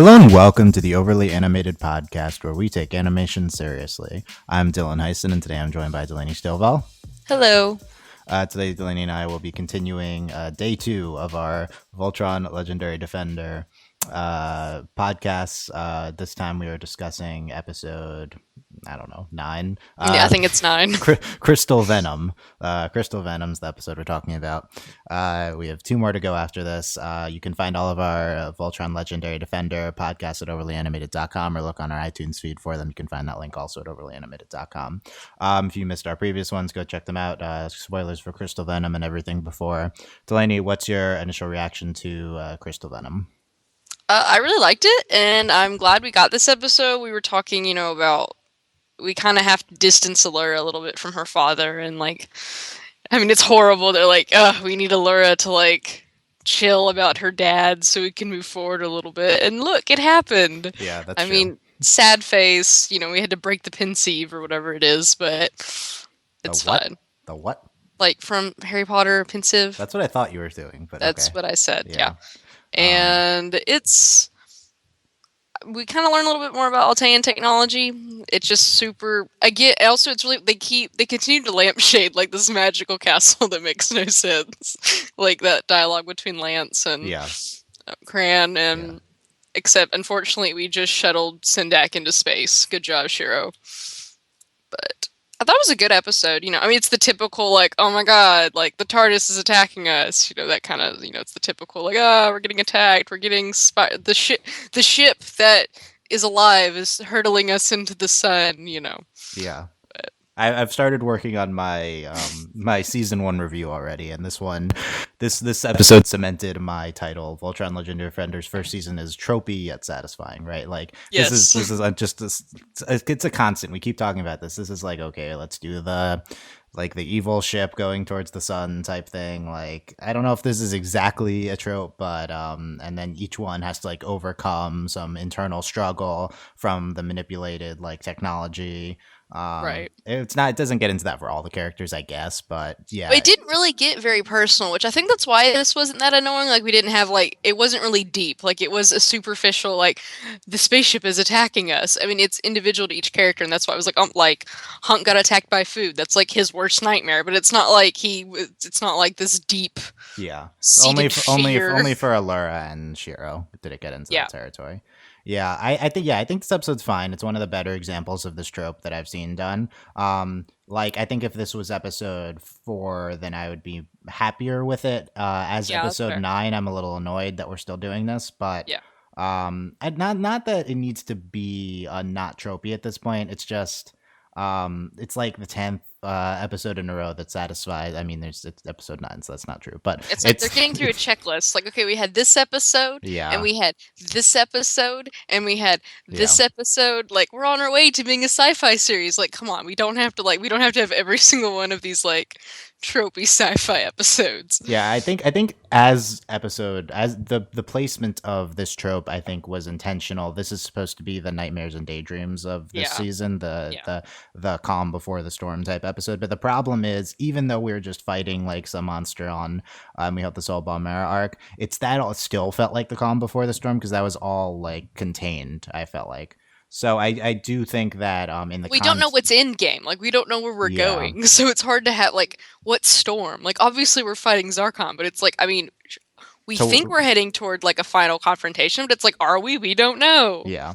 Hello and welcome to the Overly Animated Podcast, where we take animation seriously. I'm Dylan Hysen, and today I'm joined by Delaney Stovall. Hello. Today, Delaney and I will be continuing day 2 of our Voltron Legendary Defender podcasts. This time we are discussing episode, 9. Yeah, I think it's 9. Crystal Venom. Crystal Venom's the episode we're talking about. We have 2 more to go after this. You can find all of our Voltron Legendary Defender podcasts at overlyanimated.com or look on our iTunes feed for them. You can find that link also at overlyanimated.com. If you missed our previous ones, go check them out. Spoilers for Crystal Venom and everything before. Delaney, what's your initial reaction to Crystal Venom? I really liked it, and I'm glad we got this episode. We were talking, about we kind of have to distance Allura a little bit from her father, and it's horrible. They're like, we need Allura to chill about her dad so we can move forward a little bit. And look, it happened. Yeah, that's true. Sad face. We had to break the pensieve or whatever it is, but it's fine. The what? Like from Harry Potter, pensive. That's what I thought you were doing, but that's okay. What I said. Yeah. And we kind of learn a little bit more about Altean technology. It's just super. Also, it's really they continue to lampshade this magical castle that makes no sense. Like that dialogue between Lance and Cran, and except unfortunately we just shuttled Sindak into space. Good job, Shiro. But I thought it was a good episode. It's the typical oh my god, the TARDIS is attacking us. That kind of it's the typical we're getting attacked. We're getting the ship that is alive is hurtling us into the sun. Yeah. I've started working on my my season 1 review already, and this episode cemented my title. Voltron Legendary Defender's first season is tropey yet satisfying, right? Yes. This is just this. It's a constant. We keep talking about this. This is okay, let's do the evil ship going towards the sun type thing. I don't know if this is exactly a trope, but and then each one has to overcome some internal struggle from the manipulated technology. Right. It doesn't get into that for all the characters, I guess, but yeah. But it didn't really get very personal, which I think that's why this wasn't that annoying. We didn't have it wasn't really deep. It was a superficial the spaceship is attacking us. It's individual to each character, and that's why I was Hunk got attacked by food. That's his worst nightmare, but it's not it's not this deep. Yeah. Only for Allura and Shiro did it get into that territory. Yeah, I think this episode's fine. It's one of the better examples of this trope that I've seen done. I think if this was episode 4, then I would be happier with it. As episode 9, I'm a little annoyed that we're still doing this, but not that it needs to be not tropey at this point. It's just it's the 10th episode in a row that satisfies. It's episode 9, so that's not true, but it's they're getting through a checklist. Okay, we had this episode, and we had this episode, and we had this episode. We're on our way to being a sci-fi series. Come on, we don't have to have every single one of these tropey sci-fi episodes. Yeah, I think as the placement of this trope, I think, was intentional. This is supposed to be the nightmares and daydreams of this season, the calm before the storm type episode. But the problem is, even though we were just fighting some monster on we hope the Soul Balmera arc, it still felt like the calm before the storm, because that was all contained, I felt like. So I do think that in the we don't know what's in game. We don't know where we're going, so it's hard to have what storm. Obviously we're fighting Zarkon, but it's we think we're heading toward a final confrontation, but it's are we? We don't know. Yeah,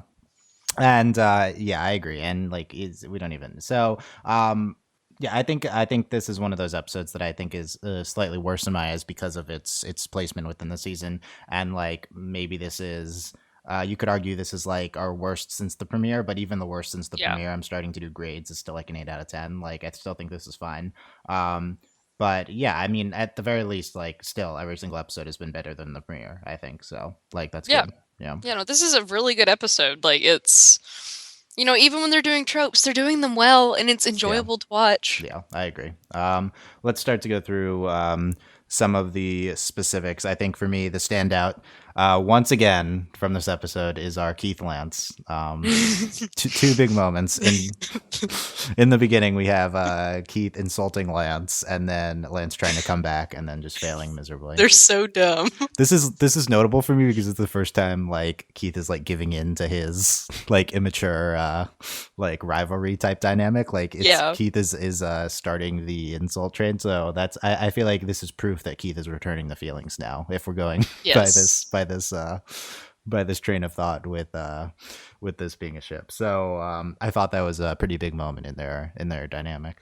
and I agree, and we don't even. So I think this is one of those episodes that I think is slightly worse in my eyes because of its placement within the season, and maybe this is. You could argue this is our worst since the premiere, but even the worst since the premiere, I'm starting to do grades, is still an 8 out of 10. I still think this is fine. But yeah, at the very least, still every single episode has been better than the premiere, I think. So that's good. Yeah. Yeah, no, this is a really good episode. It's even when they're doing tropes, they're doing them well, and it's enjoyable to watch. Yeah, I agree. Let's start to go through some of the specifics. I think for me, the standout once again from this episode is our Keith Lance. Two big moments. In the beginning, we have Keith insulting Lance, and then Lance trying to come back, and then just failing miserably. They're so dumb. This is notable for me because it's the first time like Keith is like giving in to his like immature like rivalry type dynamic. Like Keith is starting the insult train, so that's I feel like this is proof that Keith is returning the feelings now. If we're going by this train of thought with this being a ship. So I thought that was a pretty big moment in their dynamic.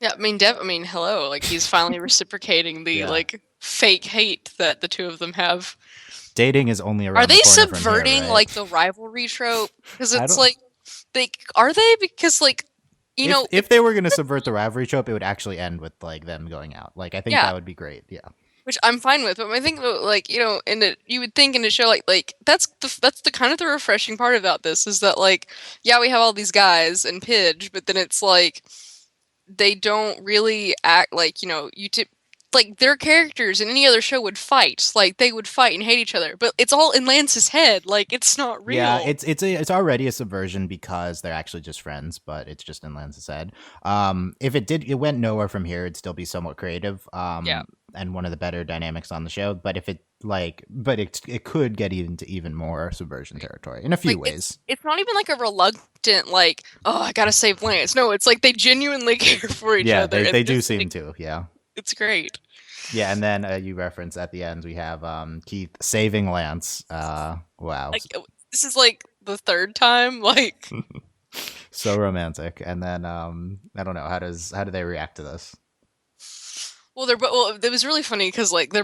Yeah, I mean, hello, like he's finally reciprocating the like fake hate that the two of them have. Dating is only around. Are they subverting here, right? like the rivalry trope? Because it's like are they? Because like know, if they were going to subvert the rivalry trope, it would actually end with like them going out. Like I think that would be great. Yeah. Which I'm fine with, but I think like you would think in a show like that's the kind of the refreshing part about this is that like we have all these guys and Pidge, but then it's like they don't really act like like their characters in any other show would fight, like they would fight and hate each other, but it's all in Lance's head, like it's not real. Yeah, it's already a subversion because they're actually just friends, but it's just in Lance's head. If it went nowhere from here, it'd still be somewhat creative. And one of the better dynamics on the show. But if it could get into even more subversion territory in a few ways. It's not even like a reluctant like, oh, I gotta save Lance. No, it's like they genuinely care for each other. Yeah, they do seem to. Yeah, it's great. Yeah, and then you reference at the end we have Keith saving Lance. Wow, like, this is like the third time, like so romantic. And then I don't know, how do they react to this? Well, it was really funny because like they're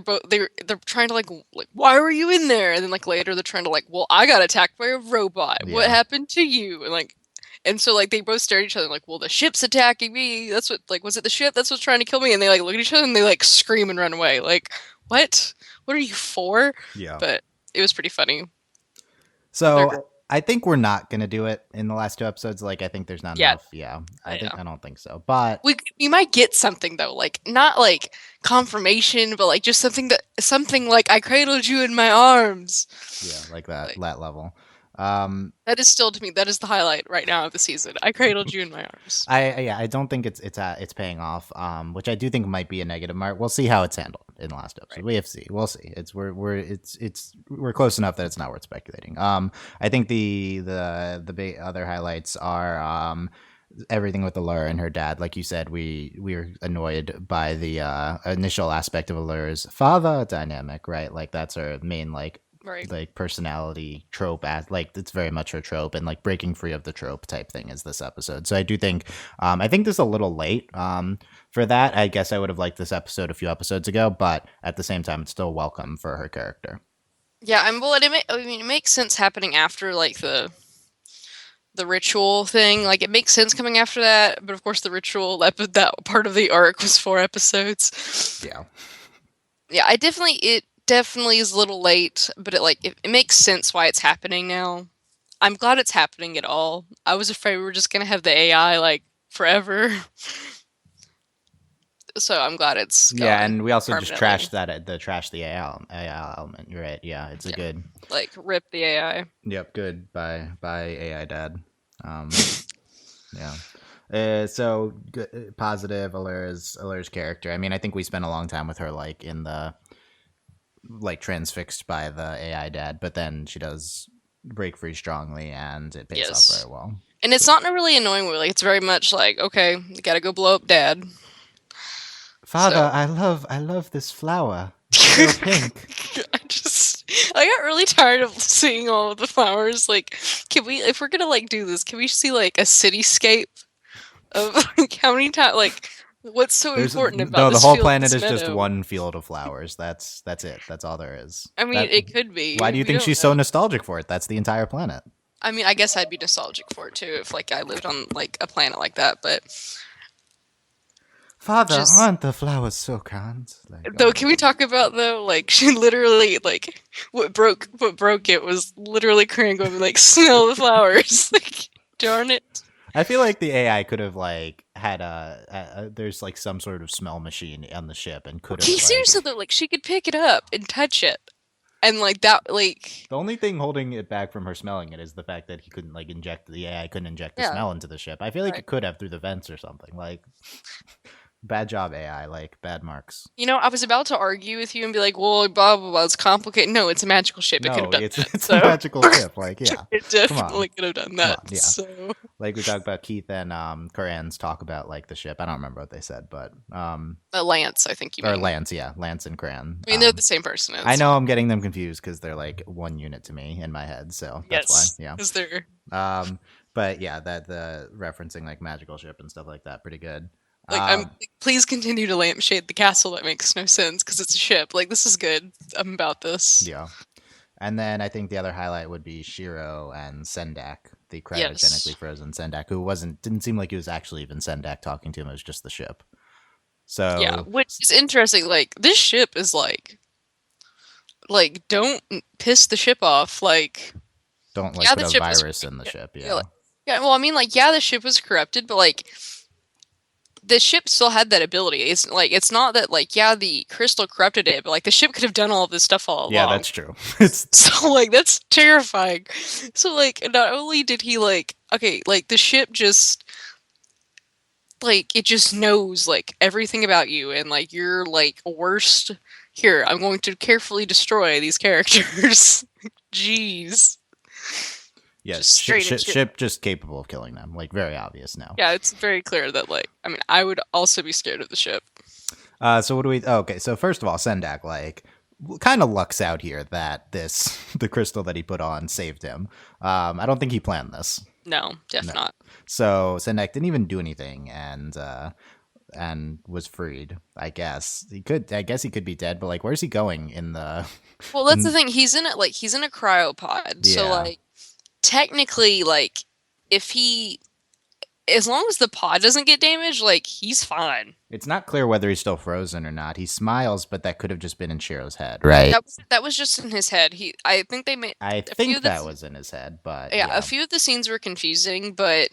trying to like why were you in there? And then like later they're trying to like, well, I got attacked by a robot. Yeah. What happened to you? And so like they both stare at each other like, well, the ship's attacking me. That's what was it the ship? That's what's trying to kill me. And they like look at each other and they like scream and run away. Like, what? What are you for? Yeah. But it was pretty funny. So I think we're not gonna do it in the last two episodes. Like, I think there's not enough. Yeah, I don't think so. But we might get something though, like not like confirmation, but like just something like I cradled you in my arms. Yeah, like that level. That is still to me that is the highlight right now of the season. I cradled you in my arms. I don't think it's paying off. Which I do think might be a negative mark. We'll see how it's handled in the last episode. Right. We'll see. We're close enough that it's not worth speculating. I think the other highlights are everything with Allura and her dad. Like you said, we were annoyed by the initial aspect of Allura's father dynamic, right? Like that's her main like personality trope, like it's very much her trope, and like breaking free of the trope type thing is this episode. So I do think I think this is a little late for that. I guess I would have liked this episode a few episodes ago, but at the same time it's still welcome for her character. Yeah, it makes sense happening after like the ritual thing. Like it makes sense coming after that, but of course the ritual that part of the arc was 4 episodes. Yeah, it definitely is a little late, but it makes sense why it's happening now. I'm glad it's happening at all. I was afraid we were just gonna have the AI like forever. So I'm glad it's gone. Yeah, and we also just trashed the AI element. You're right. Yeah, it's a good like rip the AI. Yep, good. Bye AI dad. Yeah. So good, positive. Allura's character. I mean, I think we spent a long time with her, like in the transfixed by the AI dad, but then she does break free strongly, and it pays off very well. And it's not in a really annoying way. Like it's very much like, okay, you gotta go blow up dad. Father, so. I love this flower. It's so pink. I got really tired of seeing all of the flowers. Like, if we're gonna like do this, can we see like a cityscape of like how many times like what's so important about this? No, the whole planet is just one field of flowers. That's it. That's all there is. I mean, it could be. Why do you think she's so nostalgic for it? That's the entire planet. I mean, I guess I'd be nostalgic for it too if like I lived on like a planet like that, but Father, aren't the flowers so grand? Though, can we talk about though? Like, she literally like what broke it was literally Korean going like smell the flowers. Like, darn it. I feel like the AI could have like had there's like some sort of smell machine on the ship and could have like seriously though, like she could pick it up and touch it. And like that, like the only thing holding it back from her smelling it is the fact that he couldn't like inject the AI couldn't inject the smell into the ship. I feel like it could have through the vents or something. Like, bad job AI, like bad marks. You know, I was about to argue with you and be like, well, blah blah blah, it's complicated. No, it's a magical ship. It could have done that. It's a magical ship. Like, yeah, it definitely could have done that. Yeah, so like we talked about Keith and Coran's talk about like the ship. I don't remember what they said, but Lance, I think you mean. Or Lance, yeah, Lance and Coran. I mean, they're the same person. I know I'm getting them confused because they're like one unit to me in my head, so that's why. Yeah, because they're. But yeah, that the referencing like magical ship and stuff like that, pretty good. Like, please continue to lampshade the castle. That makes no sense because it's a ship. Like, this is good. I'm about this. Yeah. And then I think the other highlight would be Shiro and Sendak, the cryogenically frozen Sendak, who didn't seem like he was actually even Sendak talking to him. It was just the ship. So yeah, which is interesting. Like, this ship is like, don't piss the ship off. Like, don't like put a virus in the ship. Yeah. Yeah. Well, I mean, like, yeah, the ship was corrupted, but like. The ship still had that ability. It's not that like, yeah, the crystal corrupted it, but like the ship could have done all of this stuff all along. Yeah, that's true. So like that's terrifying. So like not only did he like the ship just like it just knows like everything about you and like you're like worst. Here, I'm going to carefully destroy these characters. Jeez. Yes, ship just capable of killing them. Like, very obvious now. Yeah, it's very clear that, like, I mean, I would also be scared of the ship. So what do we... okay, so first of all, Sendak, like, kind of lucks out here that the crystal that he put on saved him. I don't think he planned this. No, definitely not. So Sendak didn't even do anything and was freed, I guess. I guess he could be dead, but, like, where's he going in the... Well, that's the thing. He's in a cryopod, so, like, technically, like, as long as the pod doesn't get damaged, like, he's fine. It's not clear whether he's still frozen or not. He smiles, but that could have just been in Shiro's head, right? That was just in his head. I think they made. I think that was in his head, but yeah, a few of the scenes were confusing, but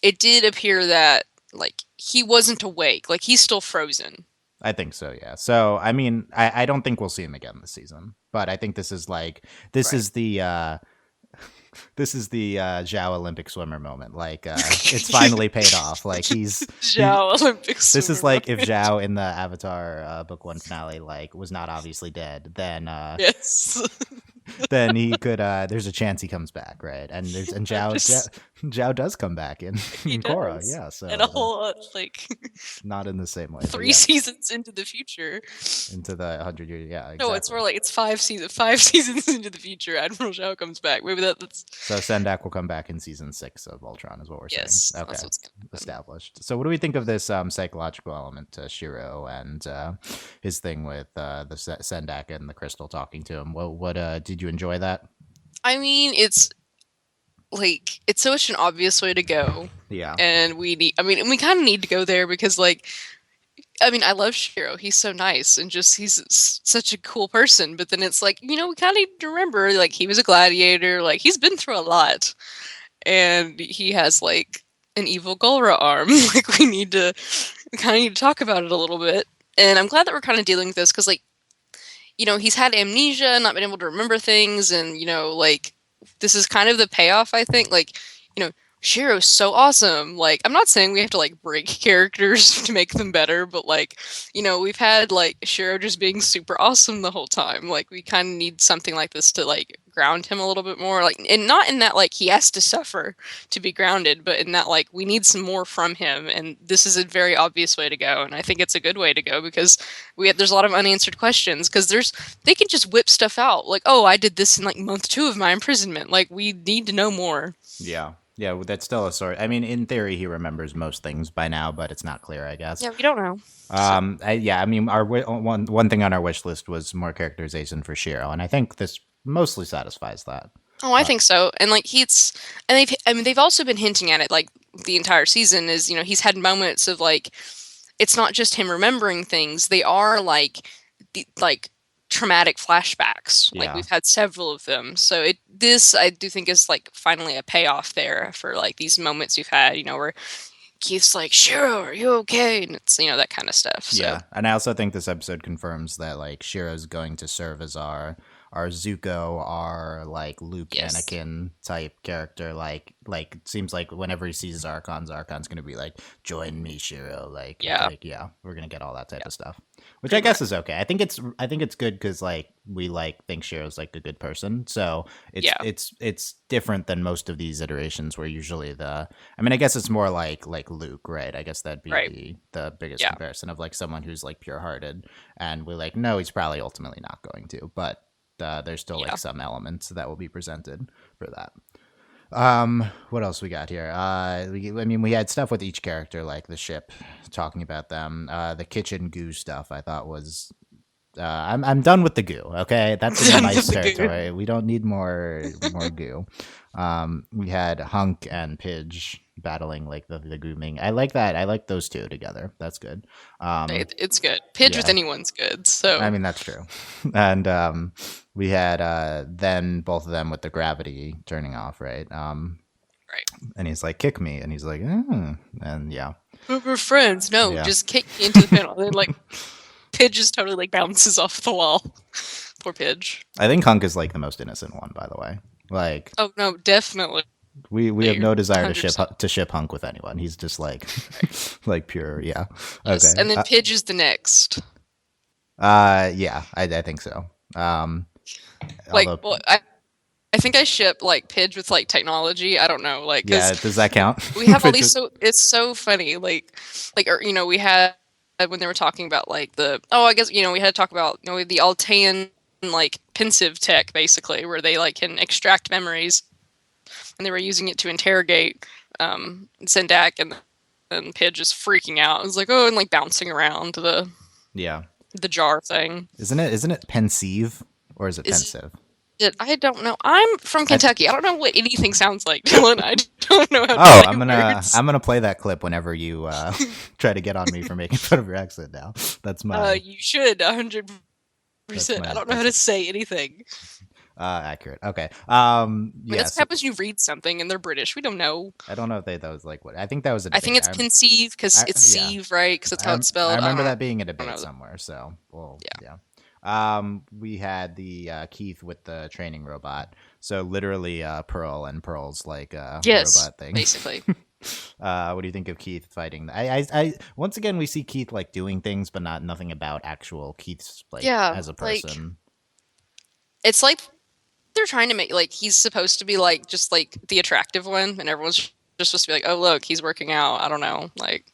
it did appear that like he wasn't awake, like he's still frozen. I think so, yeah. So I mean, I don't think we'll see him again this season, but I think this is the. This is the Zhao Olympic swimmer moment. Like, it's finally paid off. Like, Zhao Olympic swimmer. This is like if Zhao in the Avatar Book 1 finale, like, was not obviously dead, then yes. Then he could there's a chance he comes back, right? And Zhao does come back in Korra, yeah. So and a whole lot, like not in the same way. 3 seasons into the future. Into the 100 years, yeah. Exactly. No, it's more like it's 5 seasons into the future. Admiral Zhao comes back. Maybe that's. So Sendak will come back in season 6 of Voltron, is what we're saying. Okay, established. So what do we think of this psychological element to Shiro and his thing with the Sendak and the crystal talking to him? What did you enjoy that? I mean, it's such an obvious way to go. Yeah. And we kind of need to go there because, like, I mean, I love Shiro. He's so nice and he's such a cool person. But then it's like, we kind of need to remember, like, he was a gladiator. Like, he's been through a lot. And he has, like, an evil Gulra arm. Like, we kind of need to talk about it a little bit. And I'm glad that we're kind of dealing with this because, like, he's had amnesia, not been able to remember things, and, like, this is kind of the payoff, I think. Like, Shiro's so awesome. Like, I'm not saying we have to, like, break characters to make them better, but, like, we've had, like, Shiro just being super awesome the whole time. Like, we kind of need something like this to, like, ground him a little bit more. Like, and not in that, like, he has to suffer to be grounded, but in that, like, we need some more from him, and this is a very obvious way to go, and I think it's a good way to go, because there's a lot of unanswered questions, because they can just whip stuff out. Like, oh, I did this in, like, month 2 of my imprisonment. Like, we need to know more. Yeah. Yeah, that's still a sort. I mean, in theory, he remembers most things by now, but it's not clear, I guess. Yeah, we don't know. I mean, our one thing on our wish list was more characterization for Shiro, and I think this mostly satisfies that. Oh, I think so. And like they've also been hinting at it like the entire season. Is he's had moments of like it's not just him remembering things; they are like traumatic flashbacks. Yeah. Like we've had several of them, so this I do think is like finally a payoff there for like these moments we've had, where Keith's like, Shiro, are you okay? And it's, that kind of stuff. So. Yeah, and I also think this episode confirms that like Shiro's going to serve as our Zuko, our like Luke, Anakin type character. Like it seems like whenever he sees Zarkon's gonna be like, join me, Shiro. Like we're gonna get all that type of stuff, which I guess is okay. I think it's good because like we like think Shiro's like a good person, so it's different than most of these iterations where usually I guess it's more like Luke, right? I guess that'd be the biggest comparison of like someone who's like pure hearted, and we're like, no, he's probably ultimately not going to, but there's still like some elements that will be presented for that. What else we got here? We had stuff with each character, like the ship, talking about them. The kitchen goo stuff I thought was I'm done with the goo. Okay, that's in nice territory. We don't need more goo. We had Hunk and Pidge battling like the grooming. I like that. I like those two together. That's good. It's good. Pidge with anyone's good. So I mean that's true. And we had then both of them with the gravity turning off, right? Right. And he's like, kick me, and he's like, and yeah. We're friends. No, just kick me into the panel. And then like Pidge just totally like bounces off the wall. Poor Pidge. I think Hunk is like the most innocent one, by the way. Like, oh no, definitely. We have no desire to ship Hunk with anyone. He's just like like pure, yeah. Yes. Okay. And then Pidge is the next. Yeah, I think so. Like, well, I think I ship like Pidge with like technology. I don't know, like, does that count? We have all these, so it's so funny, like, we had when they were talking about like I guess we had to talk about the Altean like pensive tech basically, where they like can extract memories. And they were using it to interrogate Sendak, and Pidge is freaking out. It was like, and like bouncing around the jar thing. Isn't it pensive or is it pensive? I don't know. I'm from Kentucky. I don't know what anything sounds like, Dylan. I don't know how to I'm gonna play that clip whenever you try to get on me for making fun of your accent now. That's my you should 100%. I don't know how to say anything. Accurate. Okay. That's what happens when you read something and they're British. We don't know. I don't know if that was like what I think that was. I think it's pensive because it's sieve, right? Because that's how it's spelled. I remember that being a debate somewhere. So, we had the Keith with the training robot. So literally, Pearl and Pearl's like robot thing. Basically. What do you think of Keith fighting? I once again we see Keith like doing things, but nothing about actual Keith's like as a person. Like, it's like they're trying to make like he's supposed to be like just like the attractive one, and everyone's just supposed to be like, oh look, he's working out. I don't know, like.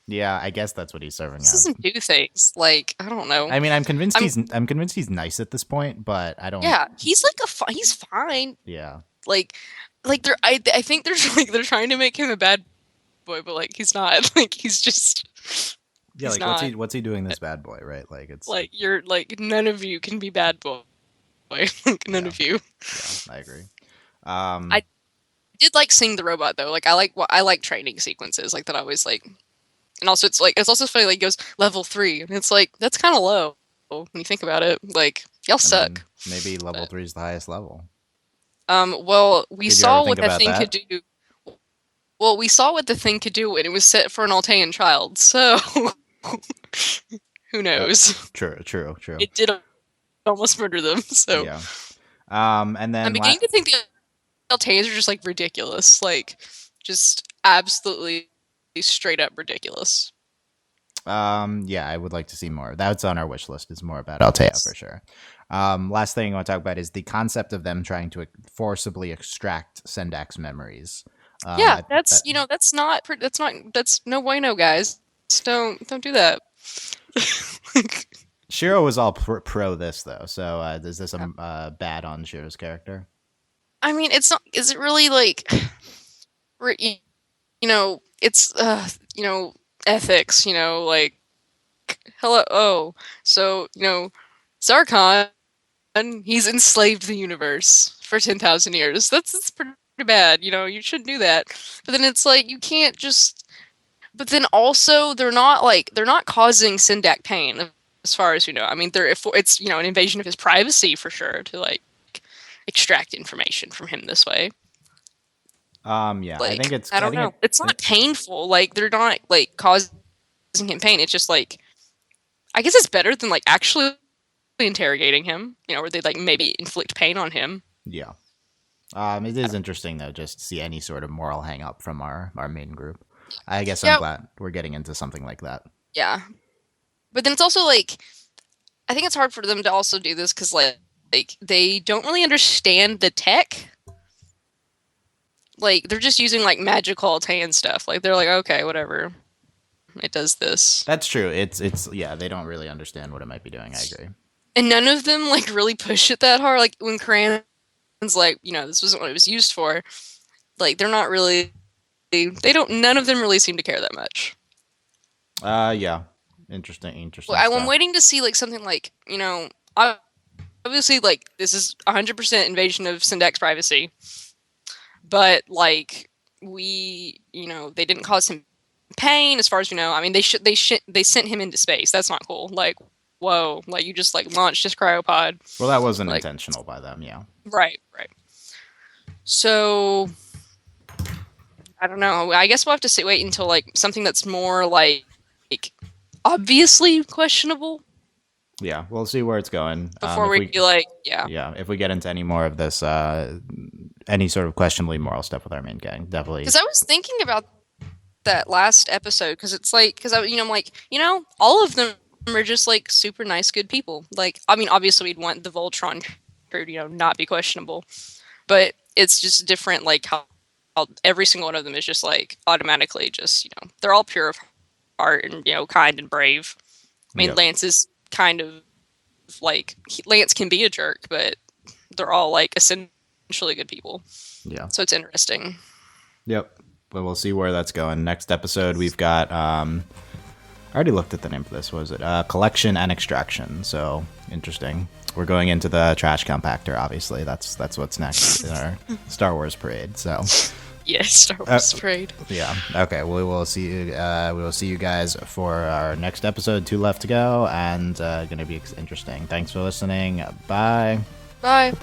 Yeah, I guess that's what he's serving as. Doesn't do things like I don't know. I mean, I'm convinced he's nice at this point, but I don't. Yeah, he's like he's fine. Yeah. Like they're I think they're trying to make him a bad boy, but like he's not. Like he's just. Yeah, like what's he doing this bad boy, right? Like it's like you're like none of you can be bad boy. Like none of you. Yeah, I agree. I did like seeing the robot though. Like I like training sequences like that. I always like, and also it's also funny. Like he goes level 3, and it's like that's kind of low when you think about it. Like y'all suck. Maybe level 3 is the highest level. Well, we saw what the thing could do. Well, we saw what the thing could do, and it was set for an Altean child. So who knows? True. It did almost murder them. So yeah. And then I'm beginning to think the Alteans are just like ridiculous, like just absolutely straight up ridiculous. Yeah, I would like to see more. That's on our wish list. Is more about Altea for sure. Last thing I want to talk about is the concept of them trying to forcibly extract Sendak's memories. That's no bueno, guys. Just don't do that. Shiro was all pro this though, so is this bad on Shiro's character? I mean, it's not. Is it really like, it's ethics. Like, hello. Oh, so Zarkon, he's enslaved the universe for 10,000 years. That's pretty bad. You shouldn't do that. But then it's like you can't just. But then also they're not causing Sendak pain. As far as I mean, it's an invasion of his privacy for sure to like extract information from him this way. Yeah, like, I think it's. I don't know. It's not painful. Like, they're not like causing him pain. It's just like, I guess it's better than like actually interrogating him. You know, where they like maybe inflict pain on him. Yeah. It is interesting though, just to see any sort of moral hang up from our main group. I guess I'm glad we're getting into something like that. Yeah, but then it's also like, I think it's hard for them to also do this because like they don't really understand the tech. Like, they're just using like magical Altean stuff. Like, they're like, okay, whatever, it does this. That's true. It's yeah, they don't really understand what it might be doing. I agree. And none of them like really push it that hard. Like when Karan's like, you know, this wasn't what it was used for. Like, they're not really. They don't. None of them really seem to care that much. Yeah, interesting. Well, I'm waiting to see like something like, you know, obviously like this is 100% invasion of Syndic's privacy, but like we, you know, they didn't cause him pain as far as we know. I mean, they sent him into space. That's not cool. Like, whoa, like you just like launched this cryopod. Well, that wasn't like, intentional by them. Yeah. Right. So I don't know. I guess we'll have to wait until like something that's more like obviously questionable. Yeah, we'll see where it's going before we be like, yeah. If we get into any more of this, any sort of questionably moral stuff with our main gang, definitely. Because I was thinking about that last episode because it's like, because I'm like, you know, all of them are just like super nice, good people. Like, I mean, obviously we'd want the Voltron crew to, you know, not be questionable, but it's just different. Like how every single one of them is just like automatically just, you know, they're all pure of heart and, you know, kind and brave. I mean, Lance is kind of like, Lance can be a jerk, but they're all like essentially good people. Yeah. So it's interesting. Yep. But we'll see where that's going. Next episode, we've got, I already looked at the name for this. What was it? Collection and Extraction. So interesting. We're going into the trash compactor, obviously. That's what's next in our Star Wars parade. So yes, Star Wars parade. Yeah. Okay. We will see you. We will see you guys for our next episode. 2 left to go, and going to be interesting. Thanks for listening. Bye. Bye.